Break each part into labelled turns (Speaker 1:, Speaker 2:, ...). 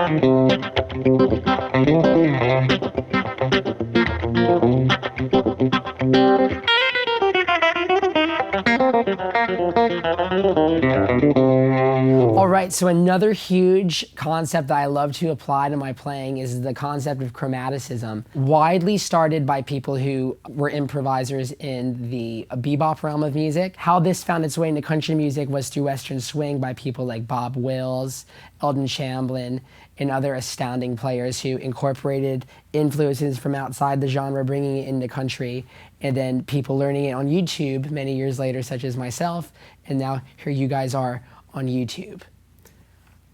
Speaker 1: All right, so another huge concept that I love to apply to my playing is the concept of chromaticism, widely started by people who were improvisers in the bebop realm of music. How this found its way into country music was through Western swing by people like Bob Wills, Eldon Shamblin, and other astounding players who incorporated influences from outside the genre, bringing it into country, and then people learning it on YouTube many years later, such as myself, and now here you guys are on YouTube.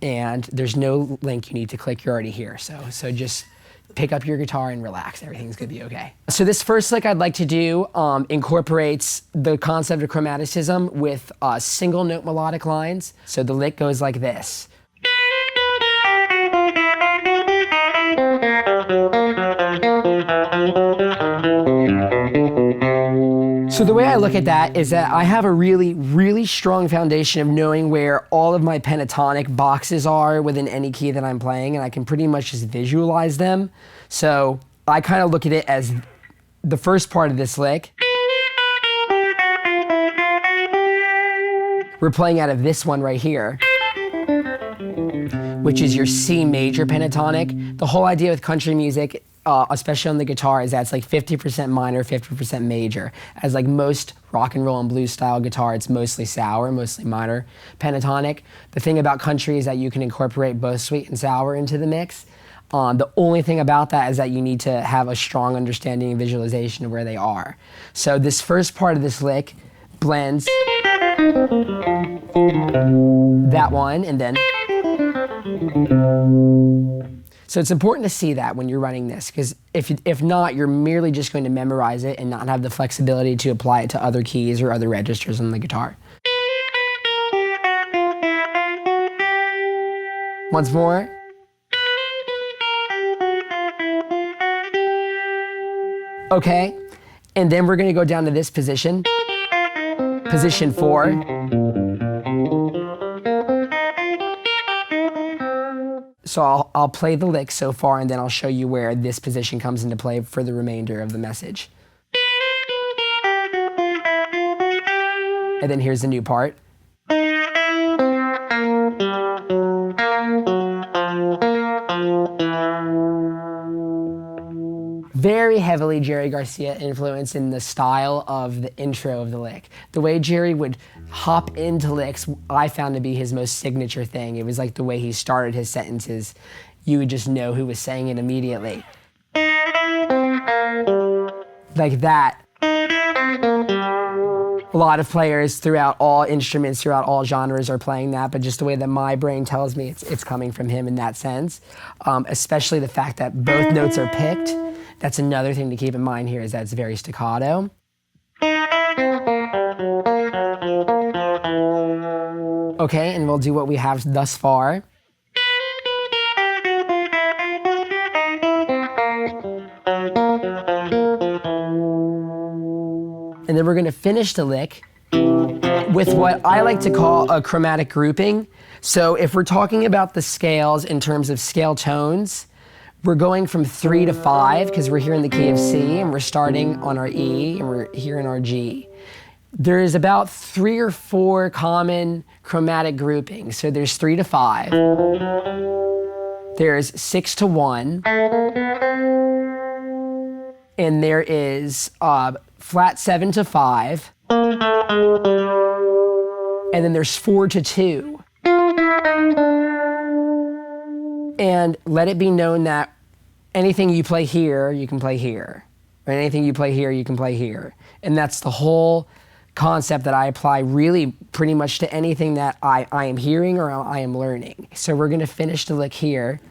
Speaker 1: And there's no link you need to click, you're already here. So just pick up your guitar and relax, everything's gonna be okay. So this first lick I'd like to do incorporates the concept of chromaticism with single note melodic lines. So the lick goes like this. So the way I look at that is that I have a really, really strong foundation of knowing where all of my pentatonic boxes are within any key that I'm playing, and I can pretty much just visualize them. So I kind of look at it as the first part of this lick. We're playing out of this one right here, which is your C major pentatonic. The whole idea with country music, especially on the guitar, is that it's like 50% minor, 50% major. As like most rock and roll and blues style guitar, it's mostly sour, mostly minor pentatonic. The thing about country is that you can incorporate both sweet and sour into the mix. The only thing about that is that you need to have a strong understanding and visualization of where they are. So this first part of this lick blends that one and then. So it's important to see that when you're running this, because if not, you're merely just going to memorize it and not have the flexibility to apply it to other keys or other registers on the guitar. Once more. Okay, and then we're gonna go down to this position, position 4. So I'll play the lick so far, and then I'll show you where this position comes into play for the remainder of the message. And then here's the new part. Very heavily Jerry Garcia influence in the style of the intro of the lick. The way Jerry would hop into licks, I found to be his most signature thing. It was like the way he started his sentences. You would just know who was saying it immediately. Like that. A lot of players throughout all instruments, throughout all genres are playing that, but just the way that my brain tells me it's coming from him in that sense. Especially the fact that both notes are picked. That's another thing to keep in mind here, is that it's very staccato. Okay, and we'll do what we have thus far. And then we're gonna finish the lick with what I like to call a chromatic grouping. So if we're talking about the scales in terms of scale tones, we're going from 3 to 5 because we're here in the key of C, and we're starting on our E, and we're here in our G. There's about 3 or 4 common chromatic groupings. So there's 3 to 5. There's 6 to 1. And there is flat 7 to 5. And then there's 4 to 2. And let it be known that anything you play here, you can play here. Or anything you play here, you can play here. And that's the whole concept that I apply really pretty much to anything that I am hearing or I am learning. So we're gonna finish the lick here.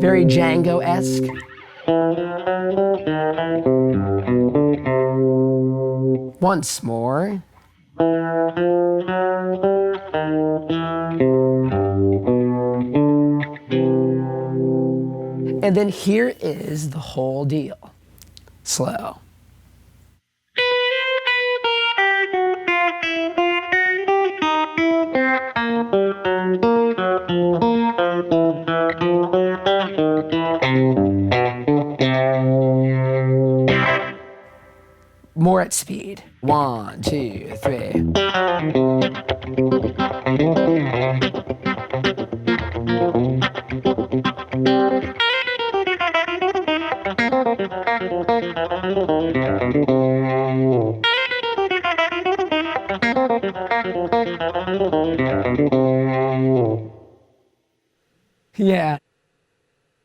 Speaker 1: Very Django-esque. Once more. And then here is the whole deal. Slow. More at speed. 1, 2, 3. Yeah.